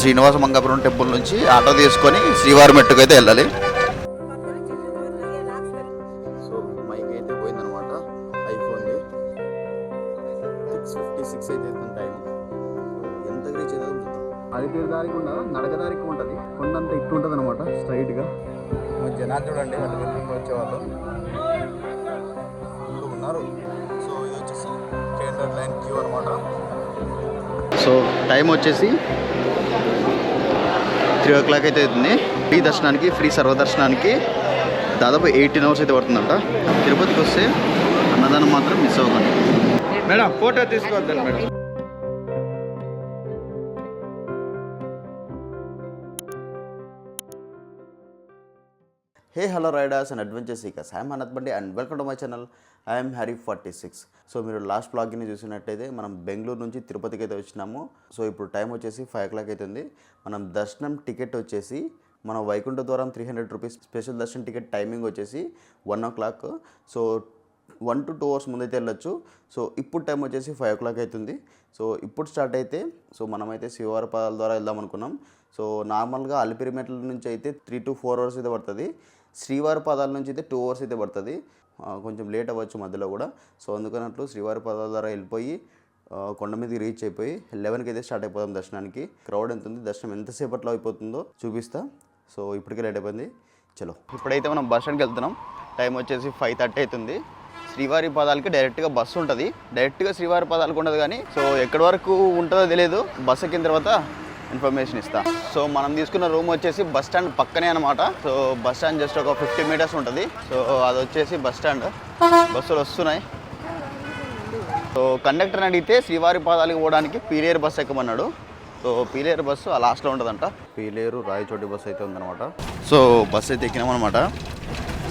Srinivasa Mangapuram temple నుంచి auto తీసుకొని శ్రీవారి మెట్టుకు అయితే వెళ్ళాలి. సో మైక్ అయితే పోయిందనమాట, ఐఫోన్ది 6:56 అయితే టైం. ఎంత రీచ్ అయితే అలిపిరి దారికి ఉండదు, నడక దారికి ఉంటుంది, కొండంత ఇట్టు ఉంటుంది అనమాట స్ట్రైట్గా. జనాలు చూడండి అలిపిరి నుండి వచ్చేవాళ్ళు ఉన్నారు. సో ఇది వచ్చేసి 300 లైన్ క్యూ అనమాట. సో టైం వచ్చేసి 3 o'clock అయితే అవుతుంది. ఫ్రీ దర్శనానికి, ఫ్రీ సర్వదర్శనానికి దాదాపు 18 hours అయితే పడుతుందంట. తిరుపతికి వస్తే అన్నదానం మాత్రం మిస్ అవ్వకండి. మేడం ఫోటో తీసుకోవద్దండి madam. Hey, hello riders and adventure seekers. I am Anat Bandi and welcome to my channel. I am Harry46. So మీరు లాస్ట్ బ్లాగ్ని చూసినట్టయితే మనం బెంగళూరు నుంచి తిరుపతికి అయితే వచ్చినాము. సో ఇప్పుడు టైం వచ్చేసి 5 o'clock అవుతుంది. మనం దర్శనం టికెట్ వచ్చేసి మన వైకుంఠ ద్వారం 300 rupees స్పెషల్ దర్శనం టికెట్ టైమింగ్ వచ్చేసి 1 o'clock. సో 1 to 2 hours ముందైతే వెళ్ళొచ్చు. సో ఇప్పుడు టైం వచ్చేసి 5 o'clock అవుతుంది. సో ఇప్పుడు స్టార్ట్ అయితే సో మనమైతే శివవారి పాదాల ద్వారా వెళ్దాం అనుకున్నాం. సో నార్మల్గా అలిపిరి మెట్ల నుంచి అయితే 3 to 4 hours అయితే పడుతుంది. శ్రీవారి పాదాల నుంచి అయితే 2 hours అయితే పడుతుంది. కొంచెం లేట్ అవ్వచ్చు మధ్యలో కూడా. సో అందుకన్నట్లు శ్రీవారి పాదాల ద్వారా వెళ్ళిపోయి కొండ మీదకి రీచ్ అయిపోయి 11కి అయితే స్టార్ట్ అయిపోదాం దర్శనానికి. క్రౌడ్ ఎంత ఉంది, దర్శనం ఎంతసేపట్లో అయిపోతుందో చూపిస్తా. సో ఇప్పటికే లేట్ అయిపోయింది. చలో ఇప్పుడైతే మనం బస్ స్టాండ్కి వెళ్తున్నాం. టైం వచ్చేసి 5:30 అవుతుంది. శ్రీవారి పాదాలకి డైరెక్ట్గా బస్సు ఉంటుంది. డైరెక్ట్గా శ్రీవారి పాదాలకు ఉండదు కానీ సో ఎక్కడి వరకు ఉంటుందో తెలియదు. బస్ ఎక్కిన తర్వాత ఇన్ఫర్మేషన్ ఇస్తా. సో మనం తీసుకున్న రూమ్ వచ్చేసి బస్ స్టాండ్ పక్కనే అనమాట. సో బస్ స్టాండ్ జస్ట్ ఒక 50 meters ఉంటుంది. సో అది వచ్చేసి బస్ స్టాండ్. బస్సులు వస్తున్నాయి. సో కండక్టర్ని అడిగితే శ్రీవారి పాదాలకు పోవడానికి పీలేరు బస్సు ఎక్కమన్నాడు. సో పీలేరు బస్సు ఆ లాస్ట్లో ఉంటుందంట. పీలేరు రాయచోటి బస్సు అయితే ఉందన్నమాట. సో బస్సు అయితే ఎక్కినామన్నమాట.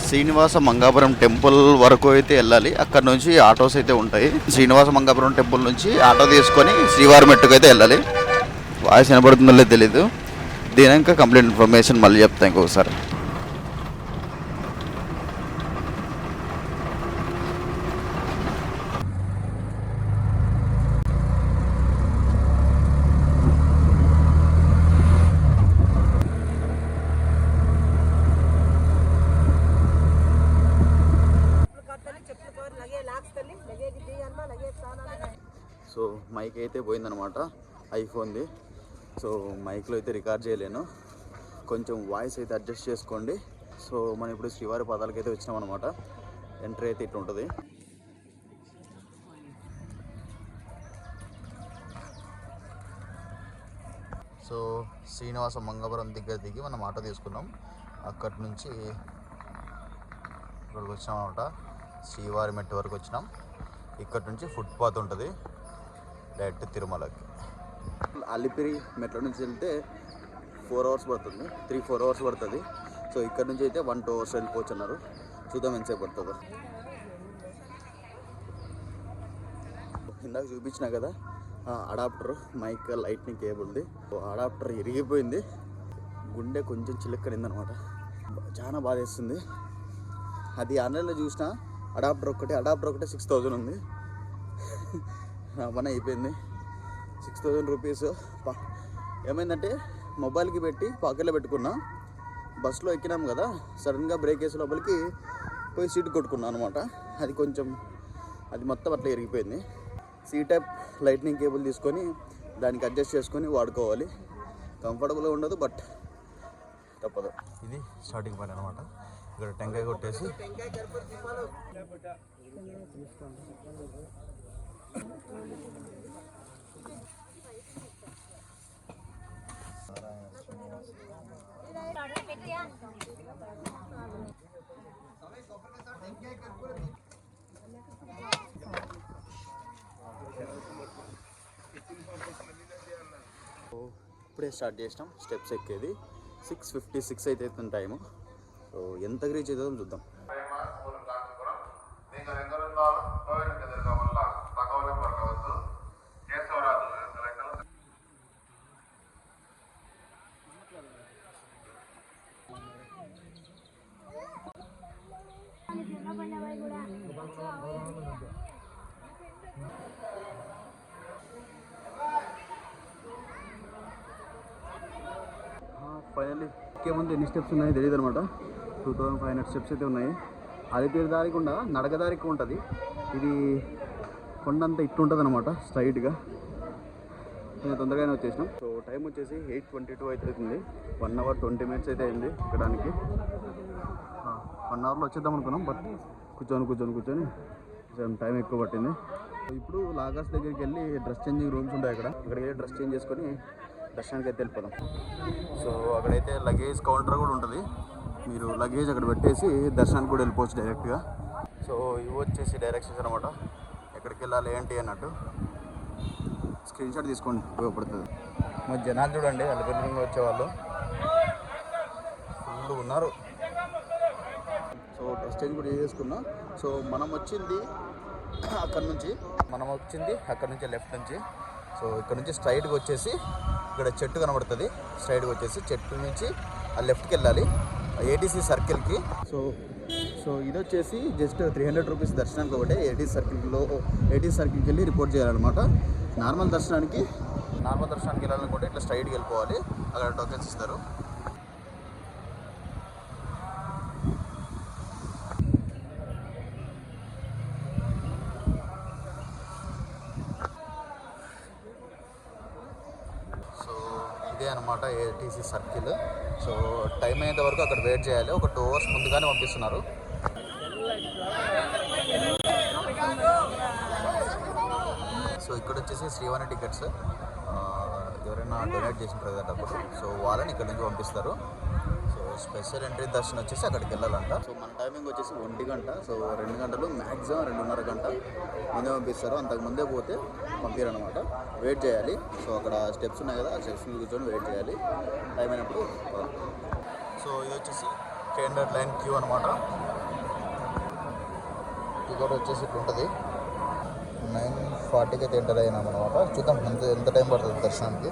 శ్రీనివాస మంగాపురం టెంపుల్ వరకు అయితే వెళ్ళాలి. అక్కడ నుంచి ఆటోస్ అయితే ఉంటాయి. శ్రీనివాస మంగాపురం టెంపుల్ నుంచి ఆటో తీసుకొని శ్రీవారి మెట్టుకు అయితే వెళ్ళాలి. వాయిస్ వినబడుతుందో తెలీదు. దీనిక కంప్లీట్ ఇన్ఫర్మేషన్ మళ్ళీ చెప్తాను ఇంకొకసారి. సో మైక్ అయితే పోయిందనమాట, ఐఫోన్ది. సో మైక్లో అయితే రికార్డ్ చేయలేను, కొంచెం వాయిస్ అయితే అడ్జస్ట్ చేసుకోండి. సో మనం ఇప్పుడు శ్రీవారి పాదాలకు అయితే వచ్చినాం అనమాట. ఎంట్రీ అయితే ఇట్లా ఉంటుంది. సో శ్రీనివాస మంగాపురం దగ్గర దిగి మనం ఆటో తీసుకున్నాం. అక్కడి నుంచి ఇక్కడికి వచ్చినాం అనమాట. శ్రీవారి మెట్టు వరకు వచ్చినాం. ఇక్కడ నుంచి ఫుట్పాత్ ఉంటుంది డైరెక్ట్ తిరుమలకి. అలిపిరి మెట్ల నుంచి వెళ్తే 4 hours పడుతుంది, 3-4 hours పడుతుంది. సో ఇక్కడ నుంచి అయితే 1-2 hours వెళ్ళిపోవచ్చు అన్నారు. చూద్దాం ఎంతసేపు పడుతుందో. ఇందాక చూపించినా కదా అడాప్టర్, మైక్, లైట్నింగ్ కేబుల్ది. అడాప్టర్ ఇరిగిపోయింది. గుండె కొంచెం చిలక్కడింది అనమాట. చాలా బాధ వేస్తుంది. అది ఆన్లైన్లో చూసిన అడాప్టర్ ఒకటే 6,000 ఉంది. నా పని అయిపోయింది. 6,000 rupees. ఏమైందంటే మొబైల్కి పెట్టి పాకెట్లో పెట్టుకున్నా. బస్సులో ఎక్కినాం కదా, సడన్గా బ్రేక్ వేసే లోపలికి పోయి సీట్ కొట్టుకున్నాను అనమాట. అది మొత్తం అట్లా ఇరిగిపోయింది. C-type లైట్నింగ్ కేబుల్ తీసుకొని దానికి అడ్జస్ట్ చేసుకొని వాడుకోవాలి. కంఫర్టబుల్గా ఉండదు, బట్ తప్పదు. ఇది స్టార్టింగ్ పాయింట్ అనమాట. ఇక్కడ టెంకాయ కొట్టేసి ఇప్పుడే స్టార్ట్ చేసినాం స్టెప్స్ ఎక్కేది. 6:56 అయితే అవుతుంది టైము. సో ఎంత రీచ్ అవుతుందో చూద్దాం. ఫైనల్లీ ఎక్కే ముందు ఎన్ని స్టెప్స్ ఉన్నాయో తెలియదు అనమాట. 2500 స్టెప్స్ అయితే ఉన్నాయి. అలిపిరి దారికి ఉండ నడక దారికి ఉంటుంది. ఇది కొండంతా ఇట్టు ఉంటుంది అనమాట స్ట్రైట్గా. కొంచెం తొందరగానే వచ్చేసినాం. సో టైం వచ్చేసి 8:22 అయితే అవుతుంది. 1 hour 20 minutes అయితే అయింది ఎక్కడానికి. 1 hourలో వచ్చేద్దాం అనుకున్నాం, బట్ కూర్చొని టైం ఎక్కువ పట్టింది. ఇప్పుడు లాగర్స్ దగ్గరికి వెళ్ళి డ్రెస్ చేంజింగ్ రూమ్స్ ఉంటాయి అక్కడికి వెళ్ళి డ్రెస్ చేంజ్ చేసుకొని దర్శనానికి అయితే వెళ్ళిపోదాం. సో అక్కడైతే లగేజ్ కౌంటర్ కూడా ఉంటుంది. మీరు లగేజ్ అక్కడ పెట్టేసి దర్శనానికి కూడా వెళ్ళిపోవచ్చు డైరెక్ట్గా. సో ఇవి వచ్చేసి డైరెక్షన్స్ అనమాట, ఎక్కడికి వెళ్ళాలి ఏంటి అన్నట్టు. స్క్రీన్ షాట్ తీసుకోండి, ఉపయోగపడుతుంది. మా జనాలు చూడండి, అలిపిరి వచ్చేవాళ్ళు ఫుల్ ఉన్నారు. సో డ్రెస్ చేంజ్ కూడా చేసుకున్నాం. సో మనం వచ్చింది అక్కడ నుంచి లెఫ్ట్ నుంచి. సో ఇక్కడ నుంచి స్ట్రైట్గా వచ్చేసి ఇక్కడ చెట్టు కనబడుతుంది. స్ట్రైట్గా వచ్చేసి చెట్టు నుంచి ఆ లెఫ్ట్కి వెళ్ళాలి ఏటీసీ సర్కిల్కి. సో ఇది వచ్చేసి జస్ట్ 300 రూపీస్ దర్శనానికి ఒకటే. ఏటీసీ సర్కిల్కి వెళ్ళి రిపోర్ట్ చేయాలన్నమాట. నార్మల్ దర్శనానికి వెళ్ళాలనుకుంటే ఇట్లా స్ట్రైట్కి వెళ్ళిపోవాలి, అక్కడ టోకెన్స్ ఇస్తారు. ఇదే అనమాట ఏటీసీ సర్కిల్. సో టైం అయ్యేంత వరకు అక్కడ వెయిట్ చేయాలి. ఒక 2 hours ముందుగానే పంపిస్తున్నారు. సో ఇక్కడ వచ్చేసి శ్రీవాణి టికెట్స్ ఎవరైనా డొనేట్ చేసిన డబ్బులు, సో వాళ్ళని ఇక్కడ నుంచి పంపిస్తారు. సో స్పెషల్ ఎంట్రీ దర్శనం వచ్చేసి అక్కడికి వెళ్ళాలంట. సో మన టైమింగ్ వచ్చేసి 1 గంట. సో 2 గంటలు మ్యాక్సిమం 2.5 గంట ముందే పంపిస్తారు. అంతకు ముందే పోతే పంపిరనమాట, వెయిట్ చేయాలి. సో అక్కడ స్టెప్స్ ఉన్నాయి కదా, ఆ స్టెప్స్ మీద కూర్చొని వెయిట్ చేయాలి. టైం అయినప్పుడు. సో ఇది వచ్చేసి 300 లైన్ క్యూ అనమాట. టికెట్ వచ్చేసి ఇట్లా ఉంటుంది. 9:40కి అయితే ఎంటర్ అయినాం అనమాట. చూద్దాం ఎంత టైం పడుతుంది దర్శనానికి.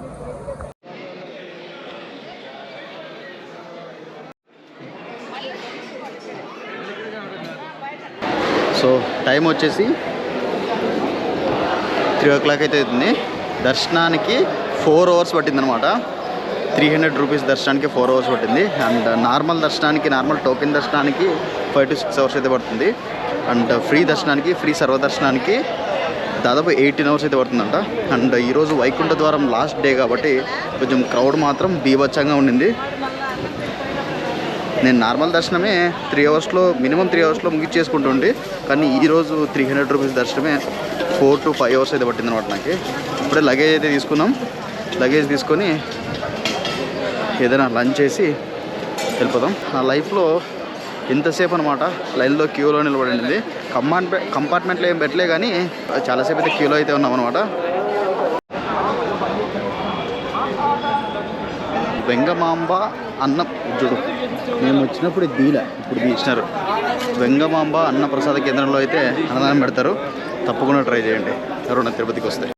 సో టైం వచ్చేసి 3 o'clock అయితే అవుతుంది. దర్శనానికి 4 hours పట్టిందనమాట. 300 రూపీస్ దర్శనానికి 4 hours పట్టింది. అండ్ నార్మల్ టోకెన్ దర్శనానికి 5 to 6 hours అయితే పడుతుంది. అండ్ ఫ్రీ సర్వదర్శనానికి దాదాపు 18 hours అయితే పడుతుందంట. అండ్ ఈరోజు వైకుంఠ ద్వారం లాస్ట్ డే కాబట్టి కొంచెం క్రౌడ్ మాత్రం బీభత్సంగా ఉండింది. నేను నార్మల్ దర్శనమే 3 hours మినిమం 3 hours ముగిచ్చేసుకుంటుండే, కానీ ఈరోజు 300 రూపీస్ దర్శనమే 4 to 5 hours అయితే పట్టింది అనమాట నాకు. ఇప్పుడే లగేజ్ అయితే తీసుకున్నాం. లగేజ్ తీసుకొని ఏదైనా లంచ్ చేసి వెళ్ళిపోదాం. నా లైఫ్లో ఎంతసేపు అనమాట లైన్లో క్యూలో నిలబడింది. కంపార్ట్మెంట్లో ఏం పెట్టలే, కానీ చాలాసేపు అయితే క్యూలో అయితే ఉన్నాం అనమాట. వెంగమాంబ అన్న చూడు, మేము వచ్చినప్పుడు ఇప్పుడు తీసినారు. వెంగమాంబ అన్న ప్రసాద కేంద్రంలో అయితే అన్నదానం పెడతారు. తప్పకుండా ట్రై చేయండి ఎవరైనా తిరుపతికి వస్తే.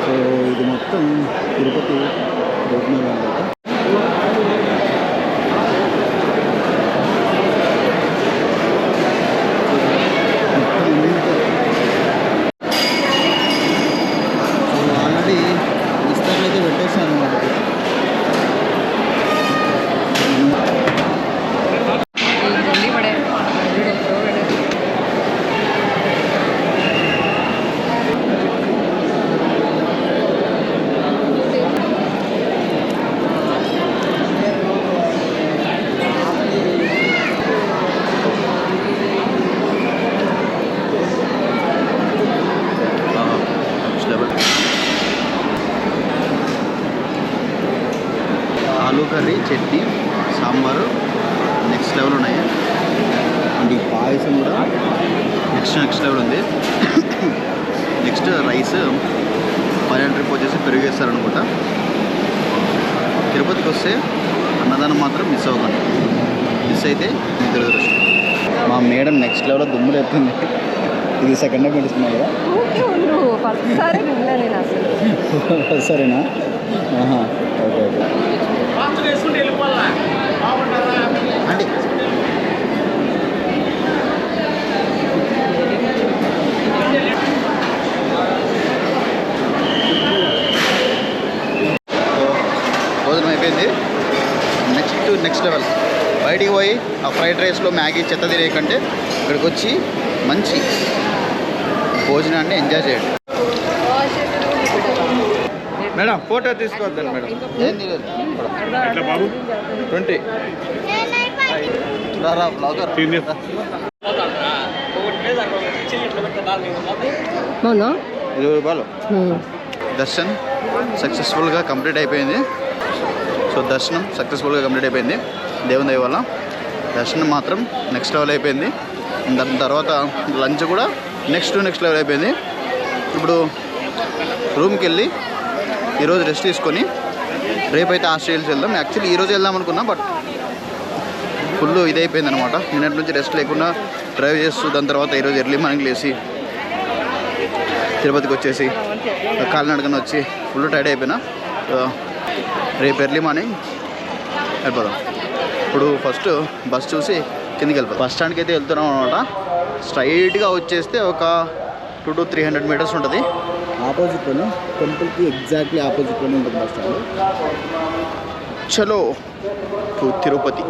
సో ఇది మొత్తం తిరుపతి రోడ్డు అనమాట. Aloo curry, chutney, sambar next level ఉన్నాయి. అండ్ ఈ పాయసం కూడా నెక్స్ట్ లెవెల్ ఉంది. నెక్స్ట్ రైస్ పైన ట్రిప్ వచ్చేసి పెరిగేస్తారనుకుంటా. తిరుపతికి వస్తే అన్నదానం మాత్రం మిస్ అవ్వకండి. మిస్ అయితే మీ దురదృష్టం. మా మేడం నెక్స్ట్ లెవెల్లో దుమ్ములు ఎత్తుంది. ఇది సెకండ్ టైం పెట్టుకున్నావు కదా? సరేనా? ఓకే ఓకే అండి. బయటికి పోయి ఆ ఫ్రైడ్ రైస్లో మ్యాగీ చెత్త తినేయకంటే ఇక్కడికి వచ్చి మంచి భోజనాన్ని ఎంజాయ్ చేయండి. మేడం ఫోటో తీసుకోవద్దండి మేడం. ఏంది బాబు 20 రా బ్లాగర్. 20 రూపాయలు. దర్శన్ సక్సెస్ఫుల్గా కంప్లీట్ అయిపోయింది. సో దర్శనం సక్సెస్ఫుల్గా కంప్లీట్ అయిపోయింది దేవుని దయ వల్ల. దర్శనం మాత్రం నెక్స్ట్ లెవెల్ అయిపోయింది. దాని తర్వాత లంచ్ కూడా నెక్స్ట్ లెవెల్ అయిపోయింది. ఇప్పుడు రూమ్కి వెళ్ళి ఈరోజు రెస్ట్ తీసుకొని రేపైతే ఆస్ట్రేలియాకి వెళ్దాం. యాక్చువల్లీ ఈరోజు వెళ్దాం అనుకున్నా, బట్ ఫుల్ ఇది అయిపోయింది అనమాట. నిన్నటి నుంచి రెస్ట్ లేకుండా డ్రైవ్ చేస్తూ దాని తర్వాత ఈరోజు ఎర్లీ మార్నింగ్ లేచి తిరుపతికి వచ్చేసి కాలినడకన వచ్చి ఫుల్ టైర్డ్ అయిపోయినా. రేపు ఎర్లీ మార్నింగ్ వెళ్ళిపోదాం. ఇప్పుడు ఫస్ట్ బస్ చూసి కిందికి వెళ్ళిపోతాం. బస్ స్టాండ్కి అయితే వెళ్తున్నాం అనమాట. స్ట్రైట్గా వచ్చేస్తే ఒక 200 to 300 మీటర్స్ ఉంటుంది. ఆపోజిట్లోనే టెంపుల్కి ఎగ్జాక్ట్లీ ఆపోజిట్లోనే ఉంటుంది బస్ స్టాండ్. చలో టు తిరుపతి.